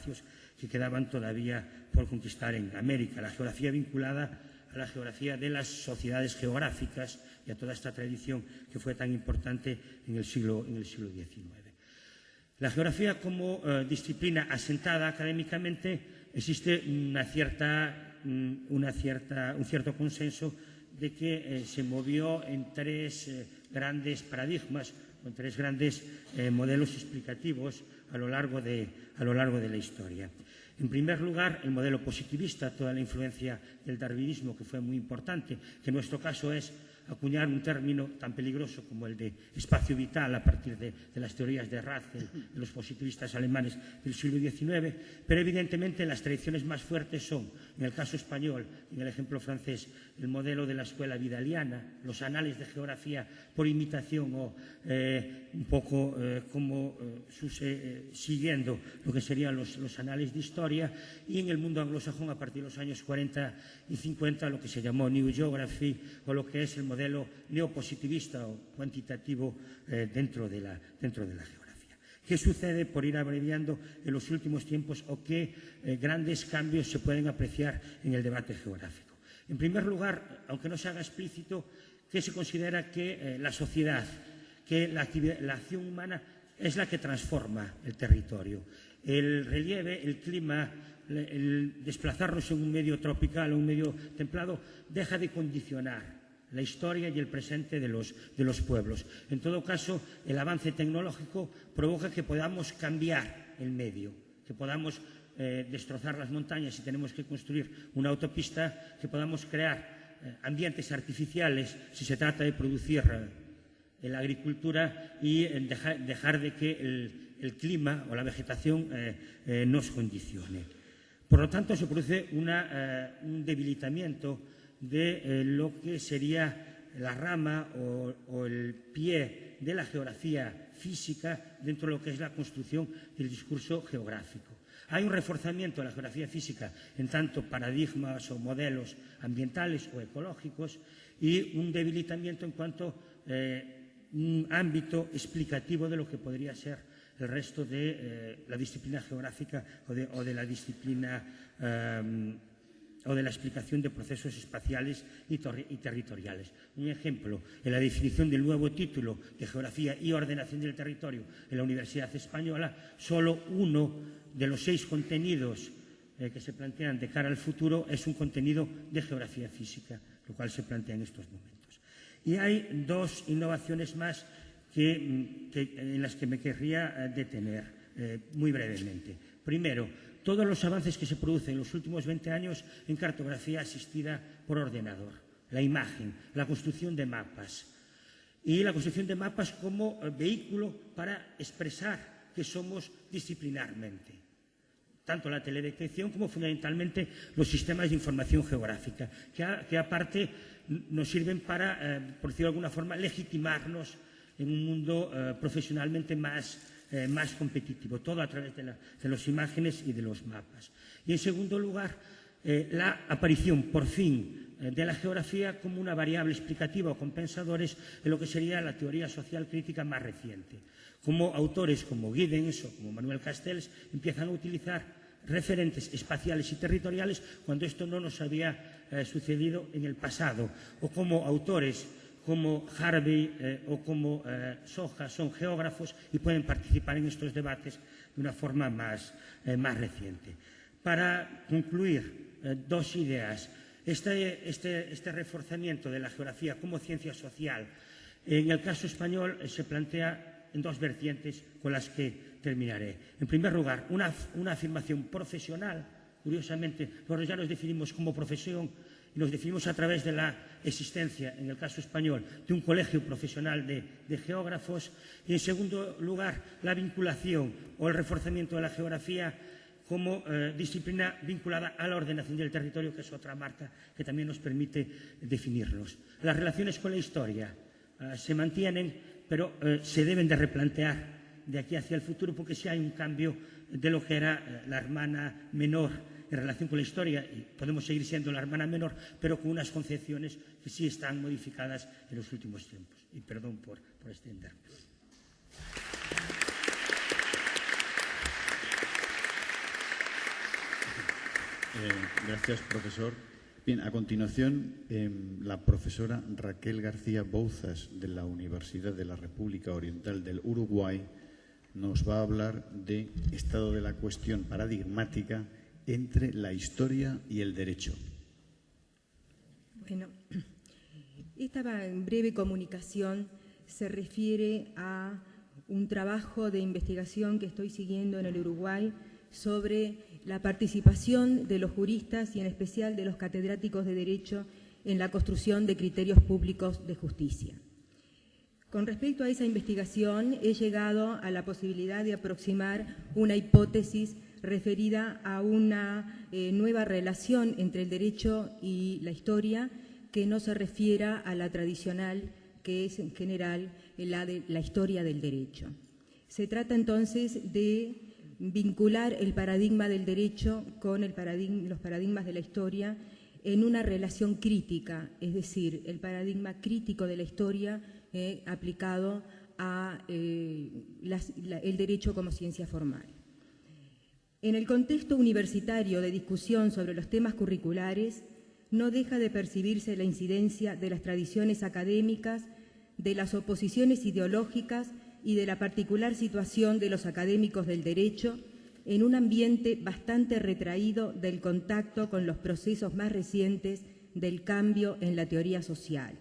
espacios que quedaban todavía por conquistar en América. La geografía vinculada a la geografía de las sociedades geográficas y a toda esta tradición que fue tan importante en el siglo XIX. La geografía como disciplina asentada académicamente, existe un cierto consenso de que se movió en tres grandes paradigmas, en tres grandes modelos explicativos a lo largo de la historia. En primer lugar, el modelo positivista, toda la influencia del darwinismo, que fue muy importante, que en nuestro caso es acuñar un término tan peligroso como el de espacio vital a partir de las teorías de Russell, de los positivistas alemanes del siglo XIX, pero evidentemente las tradiciones más fuertes son, en el caso español, en el ejemplo francés, el modelo de la escuela vidaliana, los anales de geografía por imitación o un poco siguiendo lo que serían los anales de historia, y en el mundo anglosajón a partir de los años 40 y 50 lo que se llamó New Geography o lo que es el modelo neopositivista o cuantitativo dentro de la geografía. ¿Qué sucede, por ir abreviando, en los últimos tiempos o qué grandes cambios se pueden apreciar en el debate geográfico? En primer lugar, aunque no se haga explícito, que se considera que la sociedad, que la acción humana es la que transforma el territorio. El relieve, el clima, el desplazarnos en un medio tropical o un medio templado deja de condicionar la historia y el presente de los pueblos. En todo caso, el avance tecnológico provoca que podamos cambiar el medio, que podamos destrozar las montañas si tenemos que construir una autopista, que podamos crear ambientes artificiales si se trata de producir la agricultura y dejar de que el clima o la vegetación nos condicione. Por lo tanto, se produce un debilitamiento de lo que sería la rama o el pie de la geografía física dentro de lo que es la construcción del discurso geográfico. Hay un reforzamiento de la geografía física en tanto paradigmas o modelos ambientales o ecológicos y un debilitamiento en cuanto un ámbito explicativo de lo que podría ser el resto de la disciplina geográfica o de la disciplina o de la explicación de procesos espaciales y territoriales. Un ejemplo, en la definición del nuevo título de Geografía y Ordenación del Territorio en la Universidad Española, solo uno de los 6 contenidos que se plantean de cara al futuro es un contenido de geografía física, lo cual se plantea en estos momentos. Y hay 2 innovaciones más en las que me querría detener muy brevemente. Primero, todos los avances que se producen en los últimos 20 años en cartografía asistida por ordenador, la imagen, la construcción de mapas y la construcción de mapas como vehículo para expresar que somos disciplinarmente, tanto la teledetección como fundamentalmente los sistemas de información geográfica, que aparte nos sirven para, por decirlo de alguna forma, legitimarnos en un mundo profesionalmente más competitivo, todo a través de las imágenes y de los mapas. Y en segundo lugar, la aparición, por fin, de la geografía como una variable explicativa o compensadores en lo que sería la teoría social crítica más reciente. Como autores como Giddens o como Manuel Castells empiezan a utilizar referentes espaciales y territoriales cuando esto no nos había sucedido en el pasado, o como autores como Harvey o como Soja son geógrafos y pueden participar en estos debates de una forma más reciente. Para concluir, 2 ideas. Este reforzamiento de la geografía como ciencia social, en el caso español se plantea en 2 vertientes con las que terminaré. En primer lugar, una afirmación profesional. Curiosamente, nosotros ya nos definimos como profesión y nos definimos a través de la existencia, en el caso español, de un colegio profesional de geógrafos. Y, en segundo lugar, la vinculación o el reforzamiento de la geografía como disciplina vinculada a la ordenación del territorio, que es otra marca que también nos permite definirnos. Las relaciones con la historia se mantienen, pero se deben de replantear de aquí hacia el futuro, porque sí hay un cambio de lo que era la hermana menor en relación con la historia, y podemos seguir siendo la hermana menor, pero con unas concepciones que sí están modificadas en los últimos tiempos. Y perdón por extenderme. Pues, Gracias, profesor. Bien, a continuación, la profesora Raquel García Bouzas, de la Universidad de la República Oriental del Uruguay, nos va a hablar de estado de la cuestión paradigmática entre la historia y el derecho. Bueno, esta breve comunicación se refiere a un trabajo de investigación que estoy siguiendo en el Uruguay sobre la participación de los juristas y en especial de los catedráticos de Derecho en la construcción de criterios públicos de justicia. Con respecto a esa investigación, he llegado a la posibilidad de aproximar una hipótesis referida a una nueva relación entre el derecho y la historia que no se refiera a la tradicional, que es en general la historia del derecho. Se trata entonces de vincular el paradigma del derecho con los paradigmas de la historia en una relación crítica, es decir, el paradigma crítico de la historia aplicado a el derecho como ciencia formal. En el contexto universitario de discusión sobre los temas curriculares, no deja de percibirse la incidencia de las tradiciones académicas, de las oposiciones ideológicas y de la particular situación de los académicos del derecho en un ambiente bastante retraído del contacto con los procesos más recientes del cambio en la teoría social.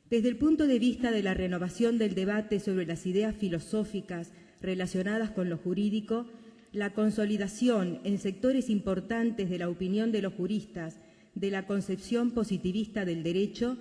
Desde el punto de vista de la renovación del debate sobre las ideas filosóficas relacionadas con lo jurídico, la consolidación en sectores importantes de la opinión de los juristas de la concepción positivista del derecho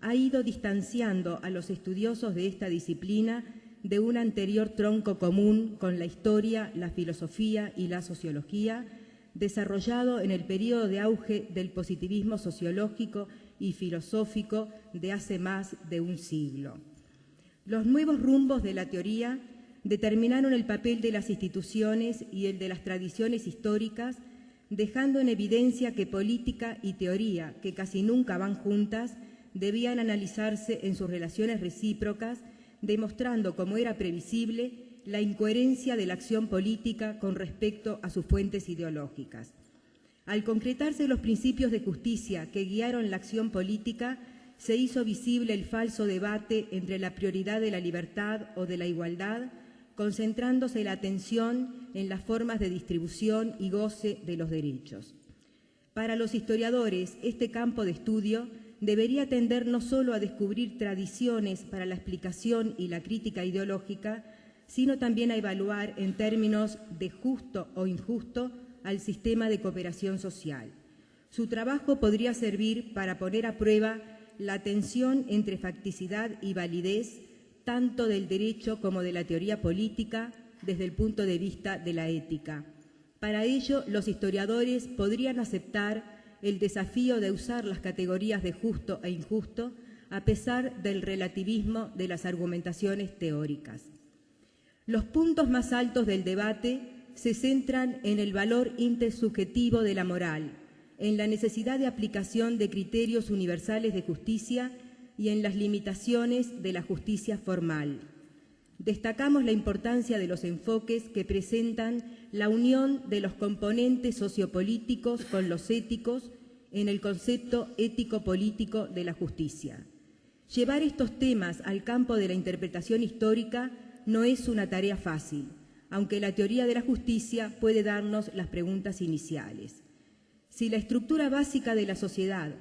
ha ido distanciando a los estudiosos de esta disciplina de un anterior tronco común con la historia, la filosofía y la sociología, desarrollado en el periodo de auge del positivismo sociológico y filosófico de hace más de un siglo. Los nuevos rumbos de la teoría determinaron el papel de las instituciones y el de las tradiciones históricas, dejando en evidencia que política y teoría, que casi nunca van juntas, debían analizarse en sus relaciones recíprocas, demostrando, como era previsible, la incoherencia de la acción política con respecto a sus fuentes ideológicas. Al concretarse los principios de justicia que guiaron la acción política, se hizo visible el falso debate entre la prioridad de la libertad o de la igualdad, concentrándose la atención en las formas de distribución y goce de los derechos. Para los historiadores, este campo de estudio debería tender no solo a descubrir tradiciones para la explicación y la crítica ideológica, sino también a evaluar en términos de justo o injusto al sistema de cooperación social. Su trabajo podría servir para poner a prueba la tensión entre facticidad y validez, tanto del derecho como de la teoría política, desde el punto de vista de la ética. Para ello, los historiadores podrían aceptar el desafío de usar las categorías de justo e injusto a pesar del relativismo de las argumentaciones teóricas. Los puntos más altos del debate se centran en el valor intersubjetivo de la moral, en la necesidad de aplicación de criterios universales de justicia y en las limitaciones de la justicia formal. Destacamos la importancia de los enfoques que presentan la unión de los componentes sociopolíticos con los éticos en el concepto ético-político de la justicia. Llevar estos temas al campo de la interpretación histórica no es una tarea fácil, aunque la teoría de la justicia puede darnos las preguntas iniciales. Si la estructura básica de la sociedad